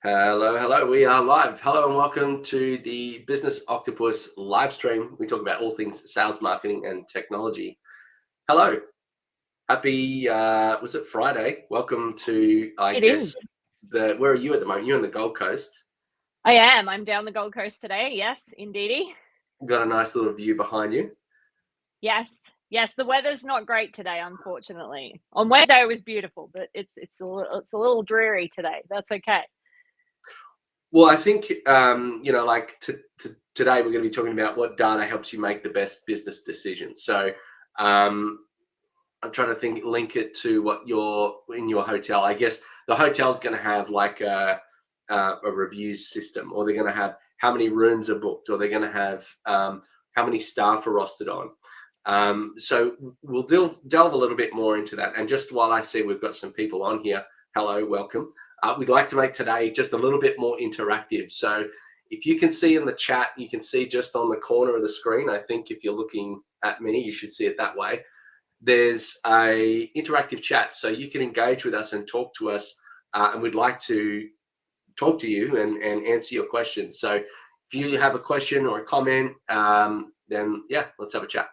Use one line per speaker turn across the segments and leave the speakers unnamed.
Hello, hello. We are live. Hello and welcome to the Business Octopus live stream. We talk about all things sales, marketing, and technology. Hello. Happy, was it Friday? Welcome to,
It is.
where are you at the moment? You're in the Gold Coast.
I am. I'm down the Gold Coast today. Yes, indeedy.
Got a nice little view behind you.
Yes. Yes, the weather's not great today, unfortunately. On Wednesday it was beautiful, but it's a little dreary today. That's okay.
Well, I think, today we're going to be talking about what data helps you make the best business decisions. So, I'm trying to link it to what you're in your hotel. I guess the hotel's going to have like a reviews system, or they're going to have how many rooms are booked, or they're going to have how many staff are rostered on. So we'll delve a little bit more into that. And just while I see we've got some people on here, hello, welcome. We'd like to make today just a little bit more interactive. So if you can see in the chat, you can see just on the corner of the screen. I think if you're looking at me, you should see it that way. There's a interactive chat, so you can engage with us and talk to us, and we'd like to talk to you and answer your questions. So if you have a question or a comment, then yeah, let's have a chat.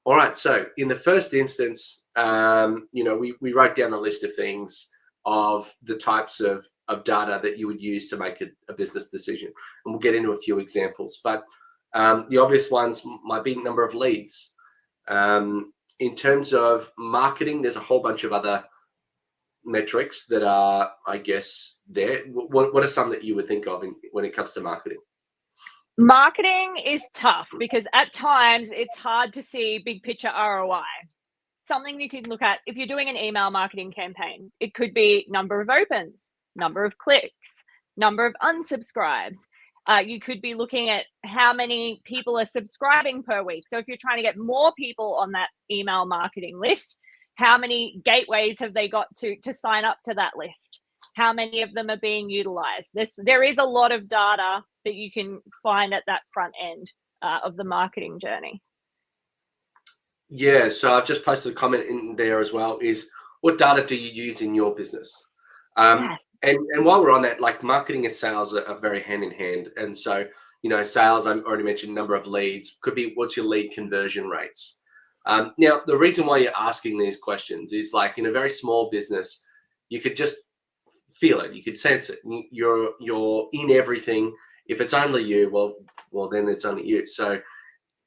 All right, so in the first instance, we wrote down a list of things of the types of data that you would use to make a business decision, and we'll get into a few examples. But the obvious ones might be number of leads. In terms of marketing, there's a whole bunch of other metrics that are, I guess, there. What are some that you would think of when it comes to marketing?
Marketing is tough because at times it's hard to see big picture ROI. Something you can look at if you're doing an email marketing campaign, it could be number of opens, number of clicks, number of unsubscribes. You could be looking at how many people are subscribing per week. So if you're trying to get more people on that email marketing list, how many gateways have they got to sign up to that list? How many of them are being utilized? There is a lot of data that you can find at that front end of the marketing journey.
Yeah, so I've just posted a comment in there as well, is what data do you use in your business?
Yes.
And while we're on that, like marketing and sales are very hand in hand. And so, sales, I already mentioned number of leads, could be what's your lead conversion rates. Now, the reason why you're asking these questions is like in a very small business, you could just feel it, you could sense it. You're in everything. If it's only you, well, then it's only you. So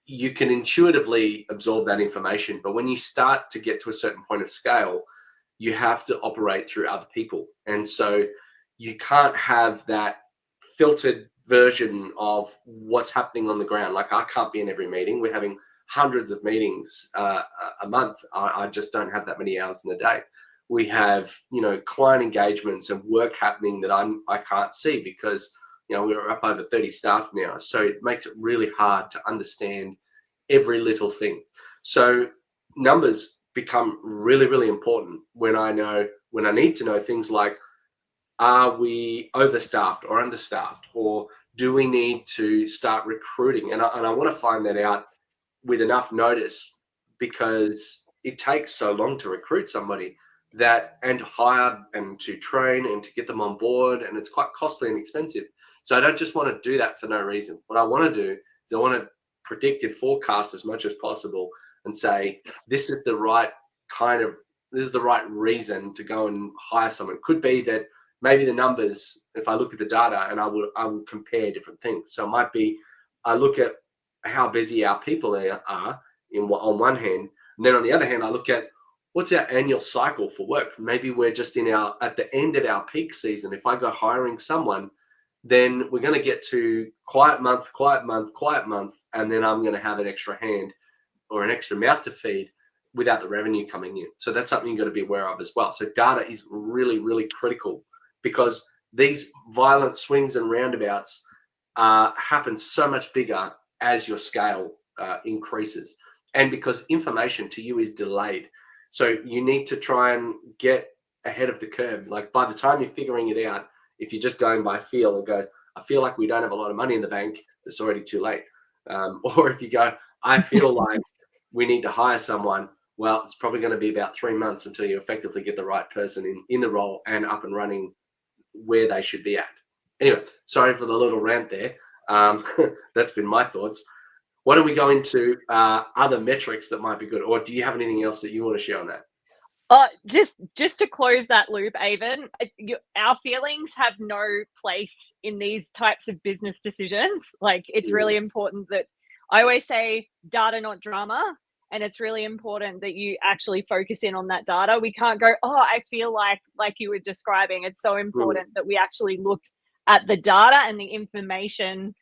you can intuitively absorb that information. But when you start to get to a certain point of scale, you have to operate through other people. And so you can't have that filtered version of what's happening on the ground. Like I can't be in every meeting. We're having hundreds of meetings a month. I just don't have that many hours in the day. We have, client engagements and work happening that I can't see because, we're up over 30 staff now. So it makes it really hard to understand every little thing. So numbers become really, really important when I need to know things like, are we overstaffed or understaffed, or do we need to start recruiting? And I want to find that out with enough notice, because it takes so long to recruit somebody and to hire and to train and to get them on board, and it's quite costly and expensive. So I don't just want to do that for no reason. What I want to do is I want to predict and forecast as much as possible and say, this is the right reason to go and hire someone. Could be that maybe the numbers, if I look at the data and I will compare different things. So it might be, I look at how busy our people are on one hand, and then on the other hand, I look at what's our annual cycle for work. Maybe we're just at the end of our peak season. If I go hiring someone, then we're going to get to quiet month, and then I'm going to have an extra hand or an extra mouth to feed without the revenue coming in. So that's something you've got to be aware of as well. So data is really, really critical, because these violent swings and roundabouts happen so much bigger as your scale increases, and because information to you is delayed. So you need to try and get ahead of the curve. Like by the time you're figuring it out, if you're just going by feel and go, I feel like we don't have a lot of money in the bank, it's already too late. Or if you go, I feel like we need to hire someone, well, it's probably going to be about 3 months until you effectively get the right person in the role and up and running where they should be at. Anyway, sorry for the little rant there. That's been my thoughts. Why don't we go into other metrics that might be good, or do you have anything else that you want to share on that?
Just to close that loop, Avon, our feelings have no place in these types of business decisions. Like, it's really important that I always say data, not drama. And it's really important that you actually focus in on that data. We can't go, oh, I feel like you were describing. It's so important that we actually look at the data and the information,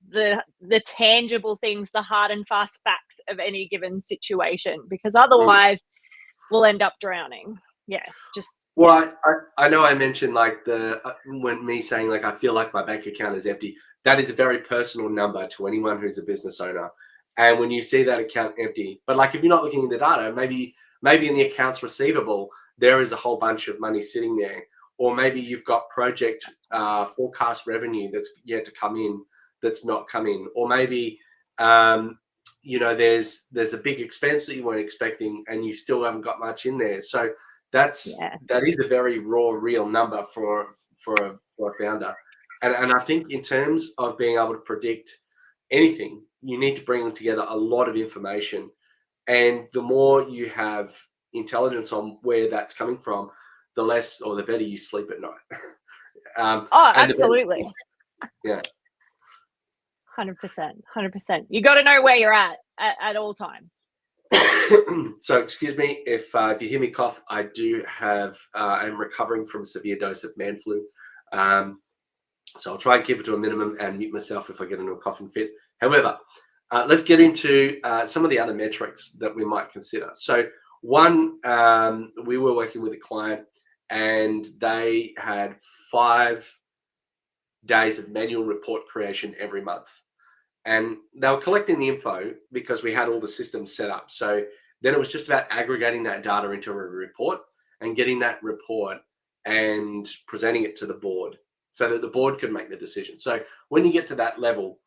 the tangible things, the hard and fast facts of any given situation, because otherwise we'll end up drowning.
Well, I know I mentioned like when me saying like I feel like my bank account is empty. That is a very personal number to anyone who's a business owner. And when you see that account empty, but like if you're not looking at the data, maybe in the accounts receivable there is a whole bunch of money sitting there, or maybe you've got project forecast revenue that's yet to come in that's not come in, or maybe there's a big expense that you weren't expecting and you still haven't got much in there. So that is a very raw, real number for a founder. And I think in terms of being able to predict anything, you need to bring together a lot of information. And the more you have intelligence on where that's coming from, the less or the better you sleep at night.
Absolutely.
Yeah.
100%. You got to know where you're at all times.
So excuse me if you hear me cough. I do have I'm recovering from a severe dose of man flu, so I'll try and keep it to a minimum and mute myself if I get into a coughing fit. However, let's get into some of the other metrics that we might consider. So one, we were working with a client and they had 5 days of manual report creation every month. And they were collecting the info because we had all the systems set up. So then it was just about aggregating that data into a report and getting that report and presenting it to the board so that the board could make the decision. So when you get to that level,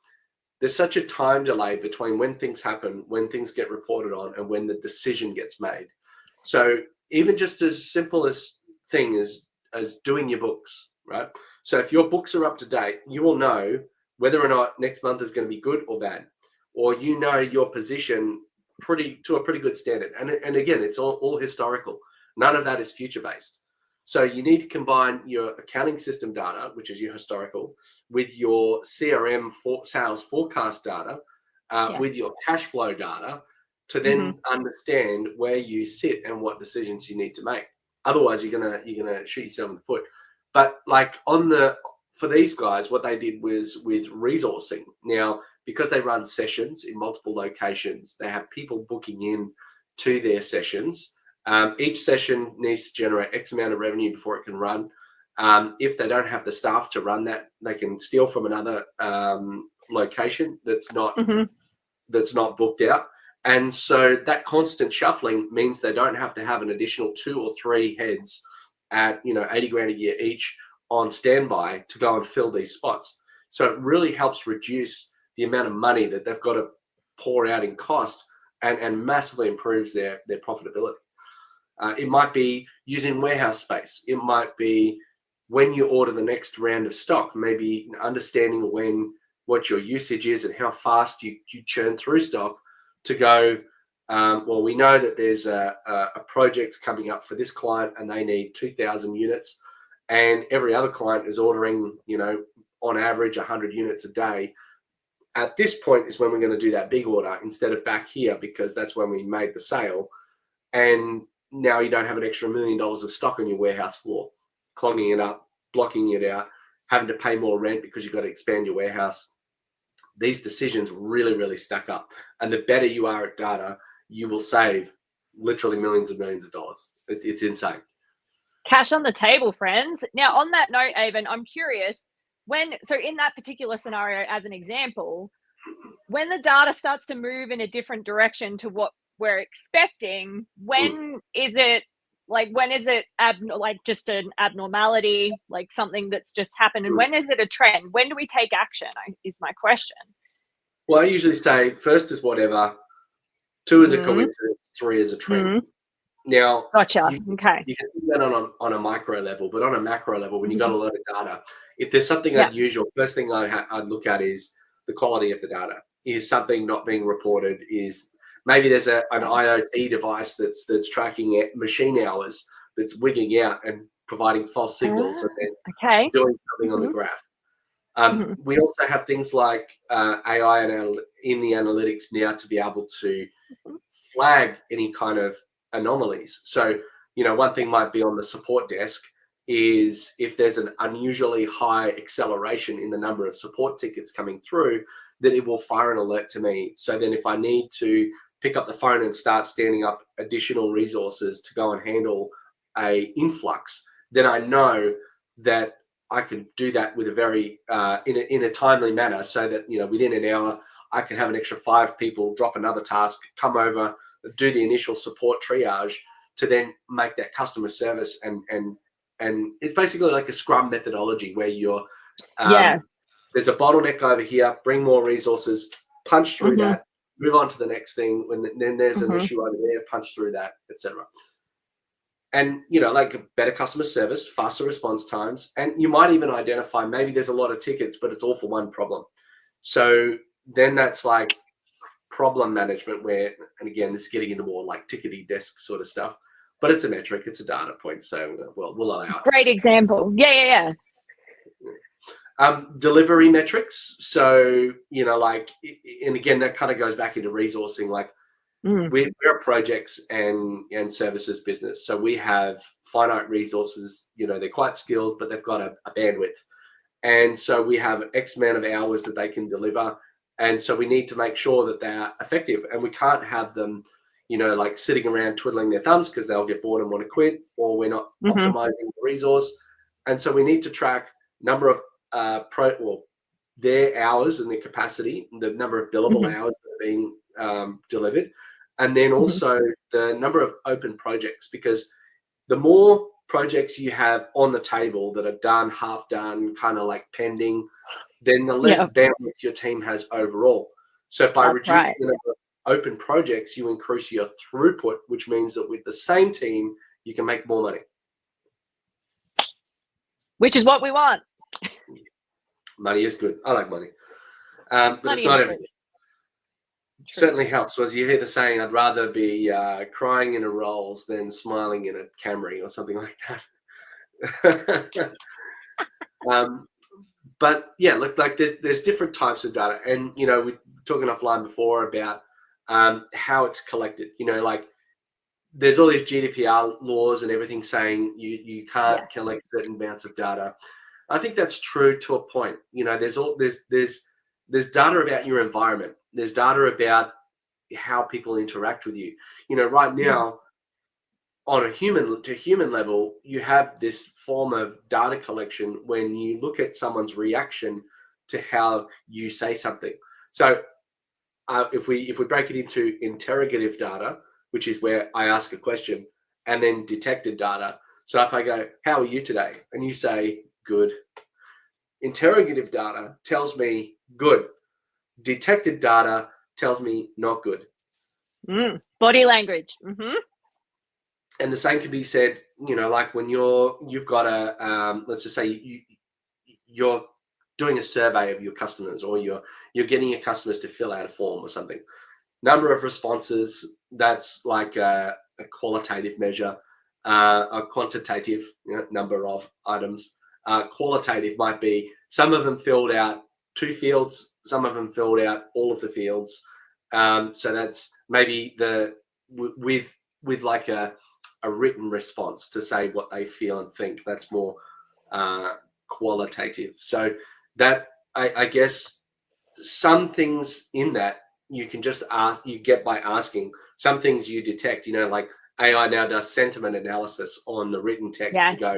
there's such a time delay between when things happen, when things get reported on, and when the decision gets made. So even just as simple as thing as doing your books, right? So if your books are up to date, you will know whether or not next month is going to be good or bad, or you know your position to a pretty good standard. And again, it's all historical. None of that is future based. So you need to combine your accounting system data, which is your historical, with your CRM sales forecast data, with your cash flow data, to then understand where you sit and what decisions you need to make. Otherwise, you're gonna shoot yourself in the foot. But like for these guys, what they did was with resourcing. Now, because they run sessions in multiple locations, they have people booking in to their sessions. Each session needs to generate X amount of revenue before it can run. If they don't have the staff to run that, they can steal from another location that's not booked out. And so that constant shuffling means they don't have to have an additional 2 or 3 heads at $80,000 a year each on standby to go and fill these spots. So it really helps reduce the amount of money that they've got to pour out in cost and massively improves their profitability. It might be using warehouse space. It might be when you order the next round of stock, maybe understanding what your usage is and how fast you churn through stock to go, well, we know that there's a project coming up for this client and they need 2,000 units. And every other client is ordering, on average 100 units a day. At this point is when we're going to do that big order instead of back here, because that's when we made the sale. And now you don't have an extra $1 million of stock on your warehouse floor, clogging it up, blocking it out, having to pay more rent because you've got to expand your warehouse. These decisions really, really stack up. And the better you are at data, you will save literally millions and millions of dollars. It's insane.
Cash on the table, friends. Now, on that note, Avon, I'm curious, so in that particular scenario, as an example, when the data starts to move in a different direction to what we're expecting, when is it just an abnormality, like something that's just happened? And when is it a trend? When do we take action, is my question.
Well, I usually say first is whatever, 2 is a coincidence, 3 is a trend. Now,
Gotcha. Okay.
you can see that on a micro level, but on a macro level, when you got a lot of data, if there's something
Yeah.
unusual, first thing I'd look at is the quality of the data. Is something not being reported? Is maybe there's an IoT device that's tracking machine hours that's wigging out and providing false signals and then
Okay.
doing something on the graph. We also have things like AI in the analytics now to be able to flag any kind of anomalies. So, one thing might be on the support desk is if there's an unusually high acceleration in the number of support tickets coming through, that it will fire an alert to me. So then if I need to pick up the phone and start standing up additional resources to go and handle a influx, then I know that I can do that with a very in a timely manner, so that within an hour I can have an extra 5 people drop another task, come over, do the initial support triage to then make that customer service and it's basically like a Scrum methodology where you're there's a bottleneck over here, bring more resources, punch through that, move on to the next thing. Then there's an issue over there, punch through that, etc. And like a better customer service, faster response times, and you might even identify maybe there's a lot of tickets, but it's all for one problem. So then that's like problem management, where, and again, this is getting into more like tickety desk sort of stuff, but it's a we'll data point, so we'll allow it.
Great example. Yeah.
Delivery metrics. So, and again, that kind of goes back into resourcing. Like we're a projects and services business. So we have finite resources, they're quite skilled, but they've got a bandwidth. And so we have X amount of hours that they can deliver. And so we need to make sure that they're effective, and we can't have them, like sitting around twiddling their thumbs because they'll get bored and want to quit, or we're not optimizing the resource. And so we need to track number of their hours and their capacity, the number of billable hours that are being delivered, and then also the number of open projects, because the more projects you have on the table that are done, half done, kind of like pending, then the less bandwidth your team has overall. So by reducing the number of open projects, you increase your throughput, which means that with the same team, you can make more money.
Which is what we want.
Money is good. I like money. But money, it's not everything. Certainly helps. So as you hear the saying, I'd rather be crying in a Rolls than smiling in a Camry or something like that. But yeah, look, like there's different types of data, and we were talking offline before about how it's collected. Like there's all these GDPR laws and everything saying you can't collect certain amounts of data. I think that's true to a point. There's data about your environment. There's data about how people interact with you. Right now, on a human level, you have this form of data collection when you look at someone's reaction to how you say something. So if we break it into interrogative data, which is where I ask a question, and then detected data. So if I go, "How are you today?" and you say, "Good," interrogative data tells me good. Detected data tells me not good.
Body language.
And the same can be said, like when you've got a, let's just say you're doing a survey of your customers, or you're getting your customers to fill out a form or something. Number of responses, that's like a qualitative measure. A quantitative, number of items. Qualitative might be some of them filled out 2 fields, some of them filled out all of the fields. So that's maybe with like a written response to say what they feel and think. That's more qualitative. So that I guess some things in that you can just ask, you get by asking. Some things you detect, like AI now does sentiment analysis on the written text to go,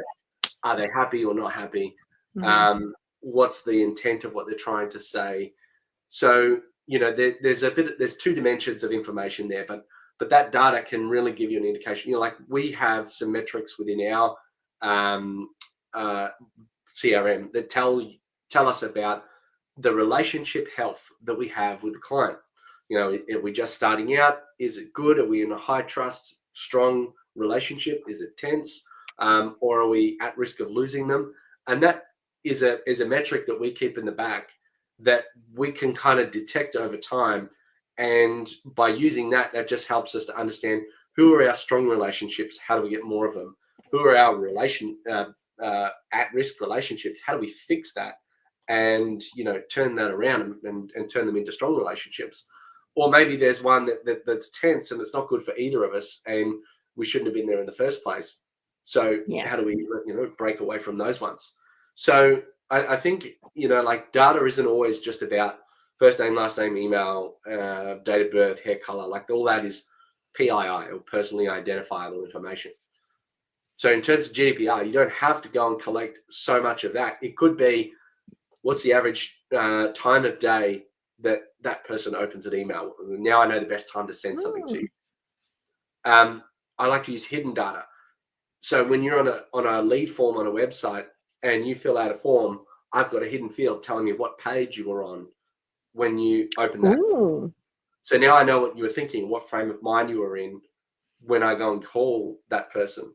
are they happy or not happy? What's the intent of what they're trying to say? So, there's 2 dimensions of information there, but that data can really give you an indication. Like we have some metrics within our CRM that tell us about the relationship health that we have with the client. Are we just starting out? Is it good? Are we in a high trust, strong relationship? Is it tense? Or are we at risk of losing them? And that is a metric that we keep in the back that we can kind of detect over time. And by using that, that just helps us to understand who are our strong relationships, how do we get more of them? Who are our at-risk relationships? How do we fix that and turn that around and turn them into strong relationships? Or maybe there's one that's tense and it's not good for either of us, and we shouldn't have been there in the first place. So how do we break away from those ones? So I think like data isn't always just about first name, last name, email, date of birth, hair color. Like all that is PII, or personally identifiable information. So in terms of GDPR, you don't have to go and collect so much of that. It could be, what's the average time of day that person opens an email? Now I know the best time to send something to you. I like to use hidden data. So when you're on a lead form on a website and you fill out a form, I've got a hidden field telling me what page you were on when you open that.
Ooh.
So now I know what you were thinking, what frame of mind you were in when I go and call that person.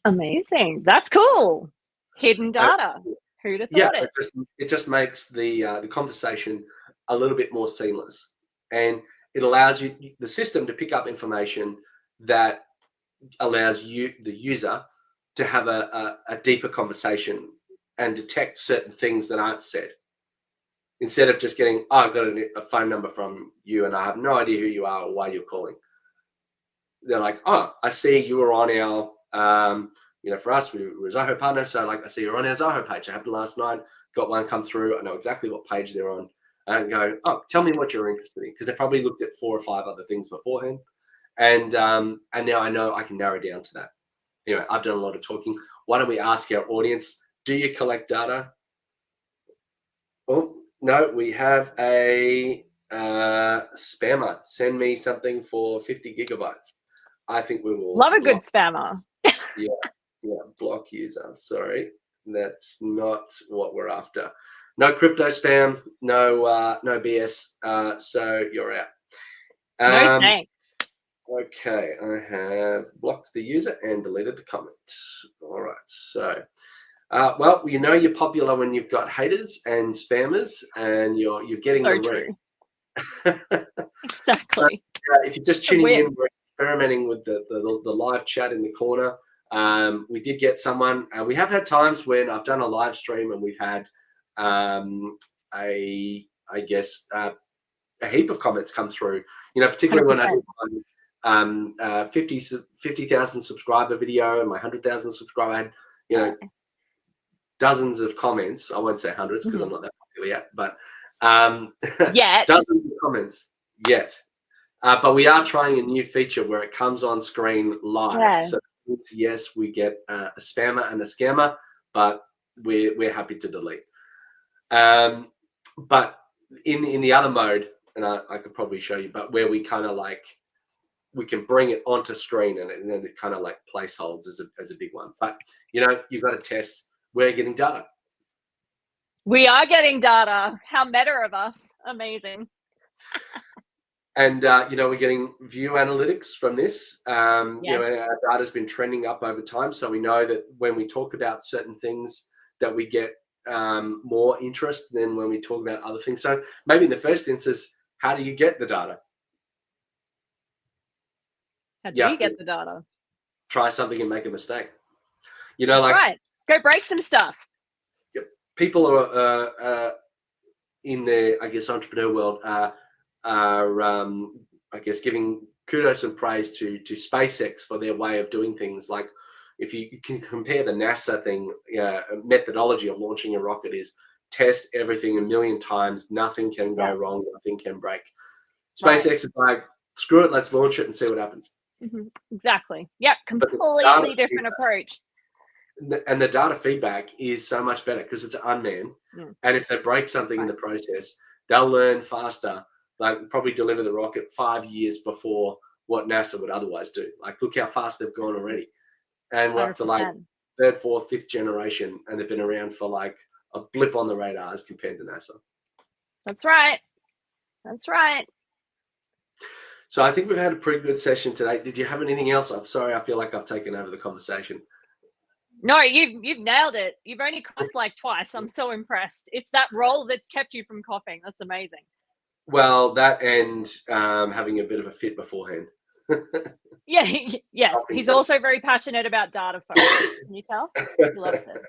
Amazing. That's cool. Hidden data. Who'd have thought it?
It just makes the conversation a little bit more seamless, and it allows the system to pick up information that allows you, the user, to have a deeper conversation and detect certain things that aren't said. Instead of just getting, I've got a phone number from you and I have no idea who you are or why you're calling. They're like, oh, I see you were on our, for us, we're a Zoho partner. So like, I see you're on our Zoho page. It happened last night, got one come through. I know exactly what page they're on. And go, oh, tell me what you're interested in. Because they probably looked at 4 or 5 other things beforehand. And now I know I can narrow down to that. Anyway, I've done a lot of talking. Why don't we ask our audience, do you collect data? Oh, no, we have a spammer. Send me something for 50 gigabytes. I think we will
love a good spammer.
yeah, block user. Sorry, that's not what we're after. No crypto spam, no BS. So you're out.
No thanks.
Okay, I have blocked the user and deleted the comment. All right, so well, you're popular when you've got haters and spammers, and you're getting
so
the
true.
So,
Exactly.
if you're just tuning in, we're experimenting with the live chat in the corner. We did get someone. We have had times when I've done a live stream and we've had a heap of comments come through. Particularly 100%. When I did 50,000 subscriber video and my 100,000 subscriber, I had dozens of comments. I won't say hundreds because I'm not that popular yet, but dozens of comments yet. But we are trying a new feature where it comes on screen live. Yeah. So yes, we get a spammer and a scammer, but we're happy to delete. But in the other mode, and I could probably show you, but where we kind of like, we can bring it onto screen and then it kind of like placeholds as a big one. But you've got to test. We're getting data.
We are getting data. How meta of us. Amazing.
And, we're getting view analytics from this. Our data's been trending up over time. So we know that when we talk about certain things that we get more interest than when we talk about other things. So maybe in the first instance, how do you get the data?
How do you get the data?
Try something and make a mistake.
That's right. Go break some stuff.
People are in the, entrepreneur world are giving kudos and praise to SpaceX for their way of doing things. Like if you can compare the NASA thing, methodology of launching a rocket is test everything 1 million times. Nothing can go wrong. Nothing can break. SpaceX is like, screw it, let's launch it and see what happens.
Exactly. Yep. Completely different approach.
And the data feedback is so much better because it's unmanned. And if they break something in the process, they'll learn faster. Like probably deliver the rocket 5 years before what NASA would otherwise do. Like look how fast they've gone already. And we're 100%. Up to like 3rd, 4th, 5th generation. And they've been around for like a blip on the radar as compared to NASA.
That's right. That's right.
So I think we've had a pretty good session today. Did you have anything else? I'm sorry, I feel like I've taken over the conversation.
No, you've nailed it. You've only coughed like twice. I'm so impressed. It's that role that's kept you from coughing. That's amazing.
Well, that and having a bit of a fit beforehand.
Yeah, yes.
Coughing
He's
first.
also very passionate about data, folks. Can you tell? He loves it.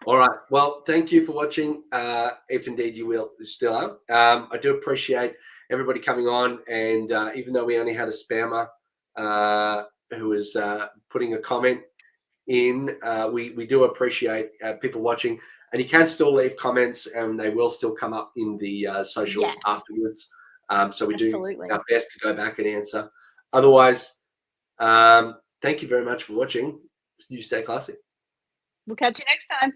All right. Well, thank you for watching. If indeed you will still are. I do appreciate everybody coming on, and even though we only had a spammer who was putting a comment in, we do appreciate people watching, and you can still leave comments, and they will still come up in the socials afterwards. So we do our best to go back and answer. Otherwise, thank you very much for watching. You stay classy.
We'll catch you next time.